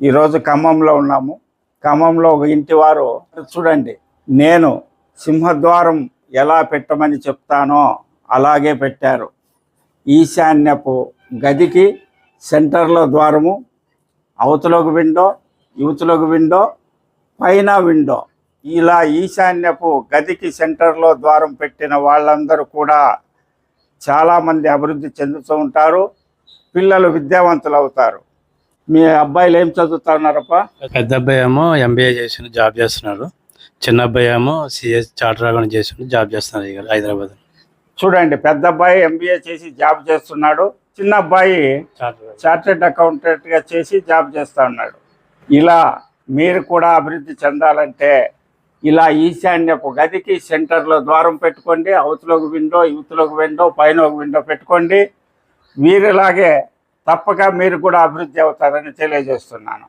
ఈరోజు ఖమ్మంలో ఉన్నాము. ఖమ్మంలో ఒక ఇంటి వారు చూడండి, నేను సింహద్వారం ఎలా పెట్టమని చెప్తానో అలాగే పెట్టారు. ఈశాన్యపు గదికి సెంటర్లో ద్వారము, అవతలకు విండో, యువతలకు విండో, పైన విండో. ఇలా ఈశాన్యపు గదికి సెంటర్లో ద్వారం పెట్టిన వాళ్ళందరూ కూడా చాలామంది అభివృద్ధి చెందుతూ ఉంటారు. పిల్లలు విద్యావంతులు అవుతారు. మీ అబ్బాయిలు ఏం చదువుతున్నారప్ప? పెద్ద అబ్బాయి ఏమో ఎంబీఏ చేసి జాబ్ చేస్తున్నాడు. చిన్న అబ్బాయి ఏమో సిఎస్ చార్టర్ అకౌంట్ చేసి జాబ్ చేస్తున్నాడు ఇక్కడ హైదరాబాద్. చూడండి, పెద్ద అబ్బాయి ఎంబీఏ చేసి జాబ్ చేస్తున్నాడు, చిన్న అబ్బాయి చార్టెడ్ అకౌంటెంట్గా చేసి జాబ్ చేస్తూ ఉన్నాడు. ఇలా మీరు కూడా అభివృద్ధి చెందాలంటే ఇలా ఈశాన్యపు గదికి సెంటర్లో ద్వారం పెట్టుకోండి, అవతలకు విండో, యువతలకు విండో, పైన ఒక విండో పెట్టుకోండి. వీరిలాగే తప్పక మీరు కూడా అభివృద్ధి అవుతారని తెలియజేస్తున్నాను.